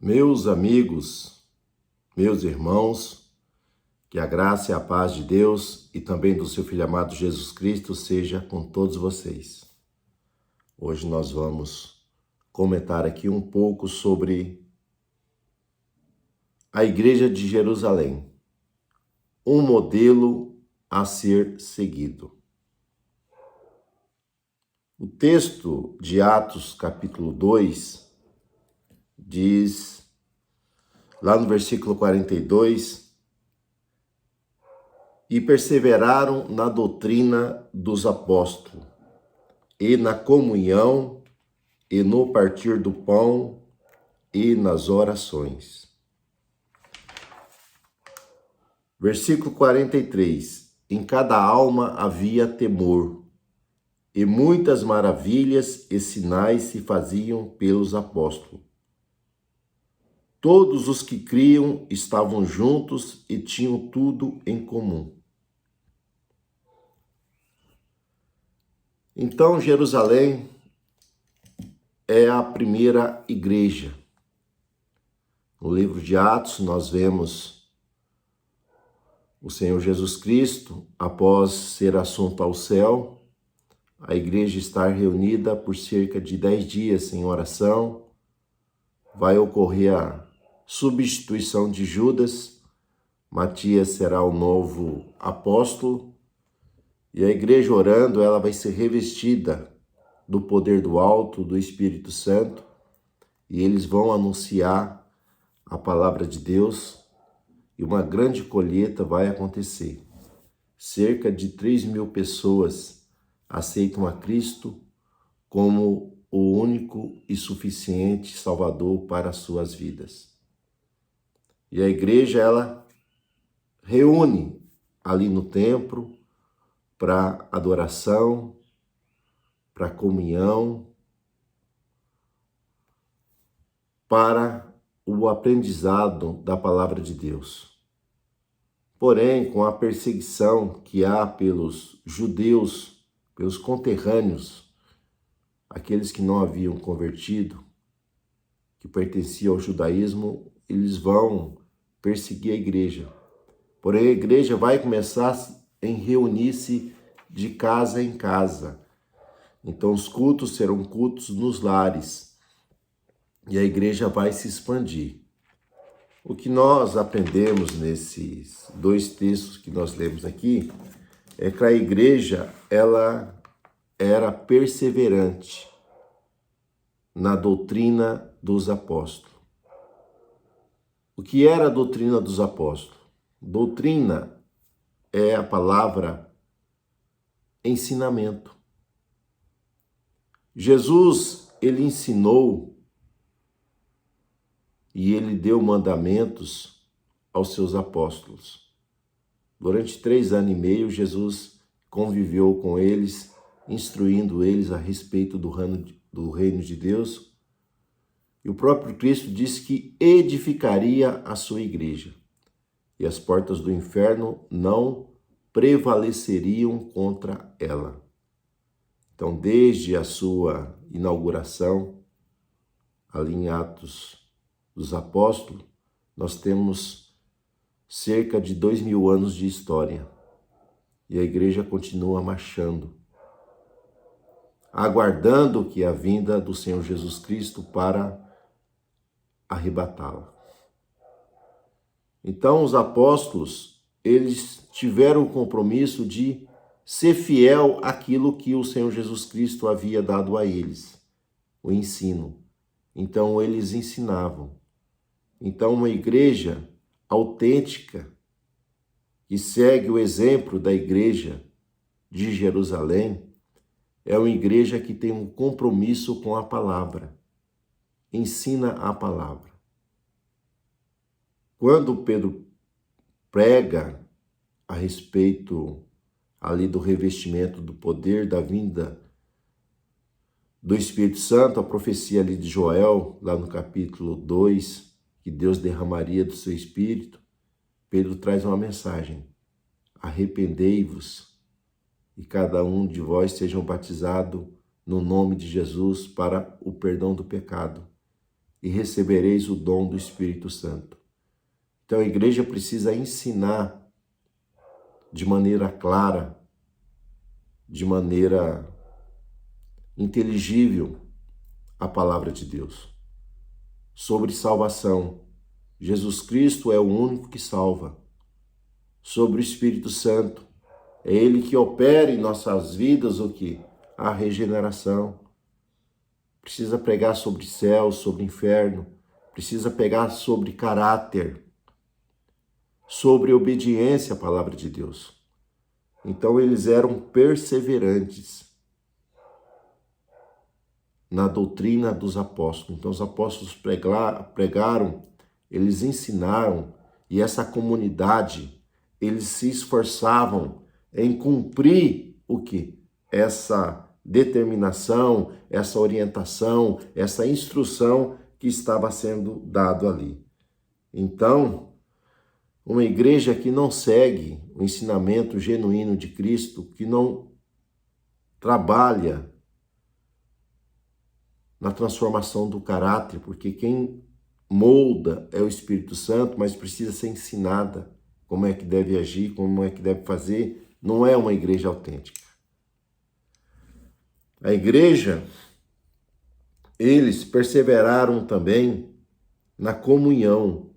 Meus amigos, meus irmãos, que a graça e a paz de Deus e também do seu Filho amado Jesus Cristo seja com todos vocês. Hoje nós vamos comentar aqui um pouco sobre a Igreja de Jerusalém, um modelo a ser seguido. O texto de Atos, capítulo 2, diz, lá no versículo 42, e perseveraram na doutrina dos apóstolos, e na comunhão, e no partir do pão, e nas orações. Versículo 43, em cada alma havia temor, e muitas maravilhas e sinais se faziam pelos apóstolos. Todos os que criam estavam juntos e tinham tudo em comum. Então, Jerusalém é a primeira igreja. No livro de Atos, nós vemos o Senhor Jesus Cristo, após ser assunto ao céu, a igreja estar reunida por cerca de 10 dias em oração. Vai ocorrer a substituição de Judas, Matias será o novo apóstolo, e a igreja orando, ela vai ser revestida do poder do alto, do Espírito Santo, e eles vão anunciar a palavra de Deus, e uma grande colheita vai acontecer. Cerca de 3.000 pessoas aceitam a Cristo como o único e suficiente Salvador para as suas vidas. E a igreja, ela reúne ali no templo para adoração, para comunhão, para o aprendizado da palavra de Deus. Porém, com a perseguição que há pelos judeus, pelos conterrâneos, aqueles que não haviam convertido, que pertenciam ao judaísmo, eles vão perseguir a igreja. Porém, a igreja vai começar em reunir-se de casa em casa. Então, os cultos serão cultos nos lares. E a igreja vai se expandir. O que nós aprendemos nesses dois textos que nós lemos aqui é que a igreja, ela era perseverante na doutrina dos apóstolos. O que era a doutrina dos apóstolos? Doutrina é a palavra ensinamento. Jesus, ele ensinou e ele deu mandamentos aos seus apóstolos. Durante 3 anos e meio, Jesus conviveu com eles, instruindo eles a respeito do reino de Deus. E o próprio Cristo disse que edificaria a sua igreja, e as portas do inferno não prevaleceriam contra ela. Então, desde a sua inauguração, ali em Atos dos Apóstolos, nós temos cerca de 2.000 anos de história, e a igreja continua marchando, aguardando que a vinda do Senhor Jesus Cristo para arrebatá-la. Então, os apóstolos, eles tiveram o compromisso de ser fiel àquilo que o Senhor Jesus Cristo havia dado a eles, o ensino. Então, eles ensinavam. Então, uma igreja autêntica, que segue o exemplo da igreja de Jerusalém, é uma igreja que tem um compromisso com a palavra. Ensina a palavra. Quando Pedro prega a respeito ali do revestimento do poder da vinda do Espírito Santo, a profecia ali de Joel, lá no capítulo 2, que Deus derramaria do seu Espírito, Pedro traz uma mensagem: arrependei-vos e cada um de vós sejam batizados no nome de Jesus para o perdão do pecado, e recebereis o dom do Espírito Santo. Então a igreja precisa ensinar de maneira clara, de maneira inteligível a palavra de Deus sobre salvação. Jesus Cristo é o único que salva. Sobre o Espírito Santo, é Ele que opera em nossas vidas o que? A regeneração. Precisa pregar sobre céu, sobre inferno, precisa pregar sobre caráter, sobre obediência à palavra de Deus. Então eles eram perseverantes na doutrina dos apóstolos. Então os apóstolos pregaram, eles ensinaram, e essa comunidade, eles se esforçavam em cumprir o que? Essa determinação, essa orientação, essa instrução que estava sendo dado ali. Então, uma igreja que não segue o ensinamento genuíno de Cristo, que não trabalha na transformação do caráter, porque quem molda é o Espírito Santo, mas precisa ser ensinada como é que deve agir, como é que deve fazer, não é uma igreja autêntica. A igreja, eles perseveraram também na comunhão.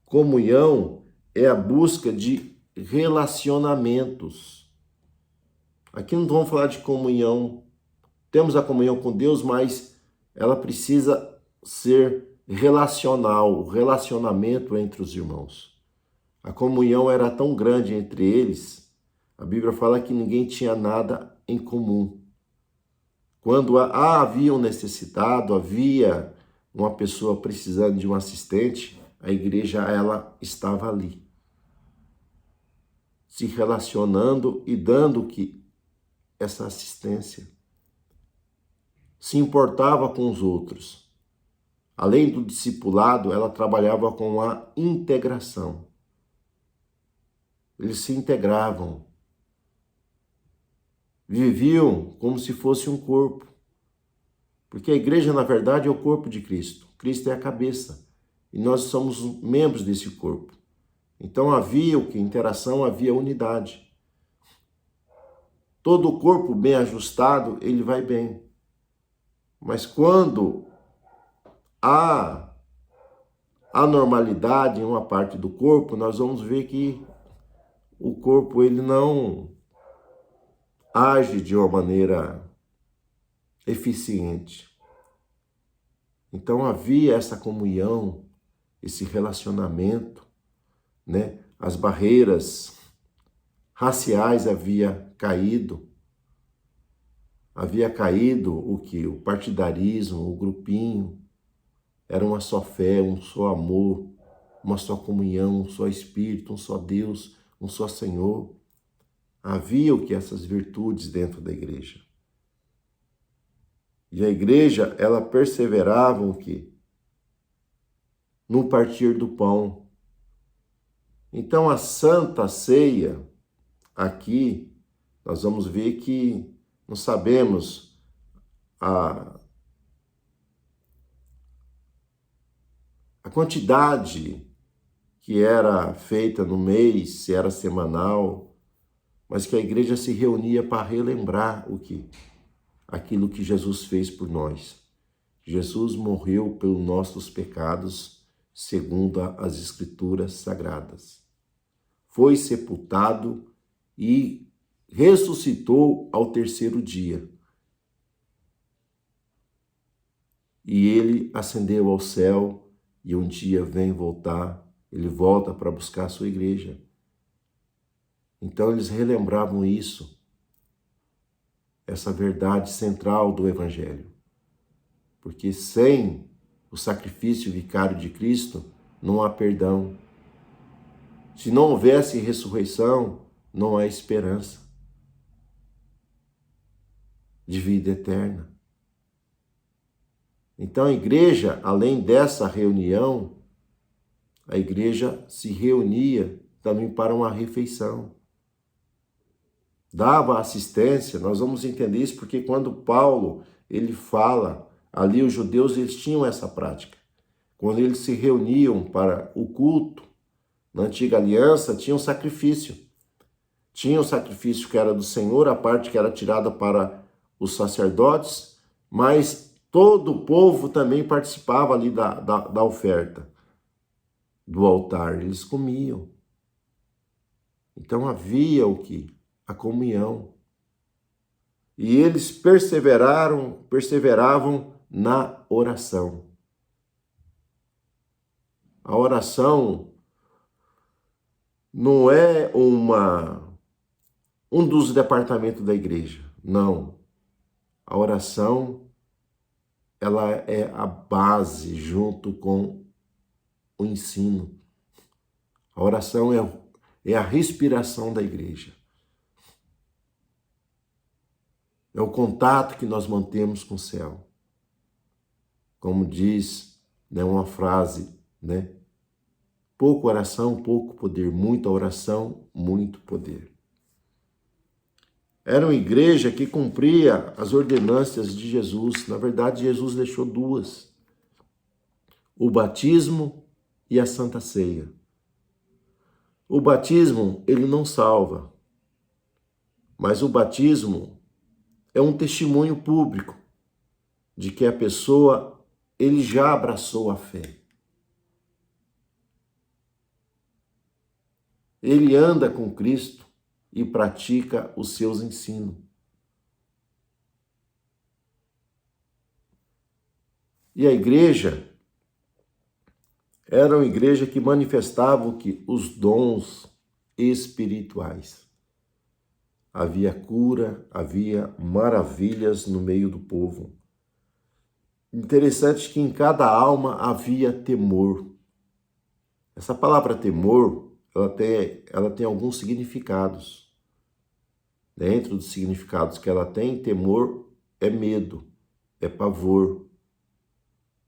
Comunhão é a busca de relacionamentos. Aqui não vamos falar de comunhão. Temos a comunhão com Deus, mas ela precisa ser relacional, o relacionamento entre os irmãos. A comunhão era tão grande entre eles, a Bíblia fala que ninguém tinha nada em comum. Quando havia um necessitado, havia uma pessoa precisando de um assistente, a igreja ela estava ali, se relacionando e dando essa assistência. Se importava com os outros. Além do discipulado, ela trabalhava com a integração. Eles se integravam. Viviam como se fosse um corpo. Porque a igreja, na verdade, é o corpo de Cristo. Cristo é a cabeça. E nós somos membros desse corpo. Então havia o que? Interação, havia unidade. Todo o corpo bem ajustado, ele vai bem. Mas quando há anormalidade em uma parte do corpo, nós vamos ver que o corpo ele não age de uma maneira eficiente. Então havia essa comunhão, esse relacionamento, né? As barreiras raciais haviam caído. Havia caído o que? O partidarismo, o grupinho. Era uma só fé, um só amor, uma só comunhão, um só Espírito, um só Deus, um só Senhor. Havia o que? Essas virtudes dentro da igreja. E a igreja, ela perseverava o que? No partir do pão. Então a Santa Ceia, aqui, nós vamos ver que não sabemos a quantidade que era feita no mês, se era semanal, mas que a igreja se reunia para relembrar o que? Aquilo que Jesus fez por nós. Jesus morreu pelos nossos pecados, segundo as Escrituras Sagradas. Foi sepultado e ressuscitou ao terceiro dia. E ele ascendeu ao céu e um dia vem voltar, ele volta para buscar a sua igreja. Então eles relembravam isso, essa verdade central do Evangelho. Porque sem o sacrifício vicário de Cristo, não há perdão. Se não houvesse ressurreição, não há esperança de vida eterna. Então a igreja, além dessa reunião, a igreja se reunia também para uma refeição. Dava assistência, nós vamos entender isso porque quando Paulo ele fala, ali os judeus eles tinham essa prática. quando eles se reuniam para o culto, na antiga aliança, tinha um sacrifício. Tinha o sacrifício que era do Senhor, a parte que era tirada para os sacerdotes, mas todo o povo também participava ali da oferta, do altar. Eles comiam. Então havia o que? A comunhão. E eles perseveravam na oração. A oração não é um dos departamentos da igreja, não. A oração, ela é a base junto com o ensino. A oração é a respiração da igreja. É o contato que nós mantemos com o céu. Como diz, né, uma frase, né? Pouco oração, pouco poder. Muita oração, muito poder. Era uma igreja que cumpria as ordenanças de Jesus. Na verdade, Jesus deixou duas: o batismo e a Santa Ceia. O batismo, ele não salva, mas o batismo é um testemunho público de que a pessoa, ele já abraçou a fé. Ele anda com Cristo e pratica os seus ensinos. E a igreja era uma igreja que manifestava o que? Os dons espirituais. Havia cura, havia maravilhas no meio do povo. Interessante que em cada alma havia temor. Essa palavra temor, ela tem alguns significados. Dentro dos significados que ela tem, temor é medo, é pavor.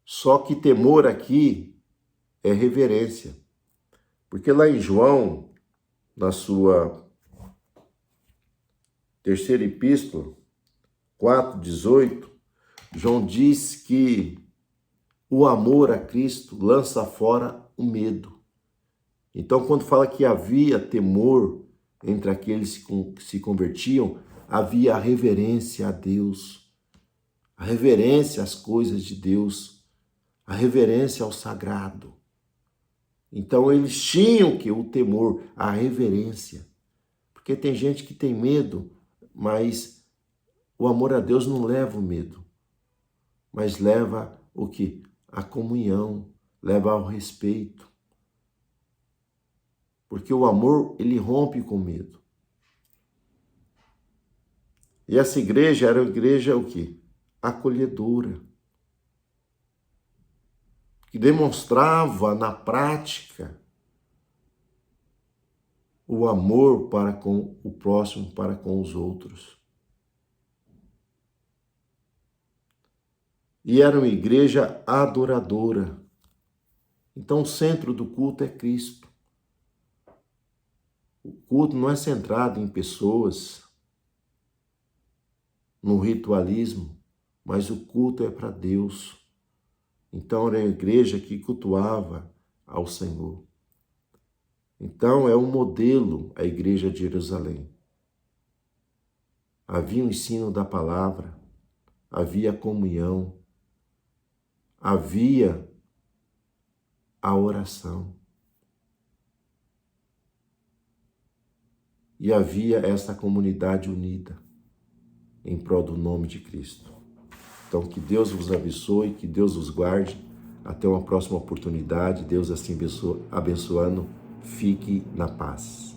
Só que temor aqui é reverência. Porque lá em João, na sua terceira epístola, 4:18, João diz que o amor a Cristo lança fora o medo. Então, quando fala que havia temor entre aqueles que se convertiam, havia a reverência a Deus, a reverência às coisas de Deus, a reverência ao sagrado. Então, eles tinham que o temor, a reverência. Porque tem gente que tem medo, mas o amor a Deus não leva o medo, mas leva o que? A comunhão, leva ao respeito. Porque o amor, ele rompe com medo. E essa igreja era uma igreja o quê? Acolhedora. Que demonstrava na prática o amor para com o próximo, para com os outros. E era uma igreja adoradora. Então o centro do culto é Cristo. O culto não é centrado em pessoas, no ritualismo, mas o culto é para Deus. Então era a igreja que cultuava ao Senhor. Então é um modelo a igreja de Jerusalém. Havia o ensino da palavra, havia comunhão, havia a oração. E havia essa comunidade unida em prol do nome de Cristo. Então, que Deus vos abençoe, que Deus vos guarde. Até uma próxima oportunidade. Deus assim abençoando. Fique na paz.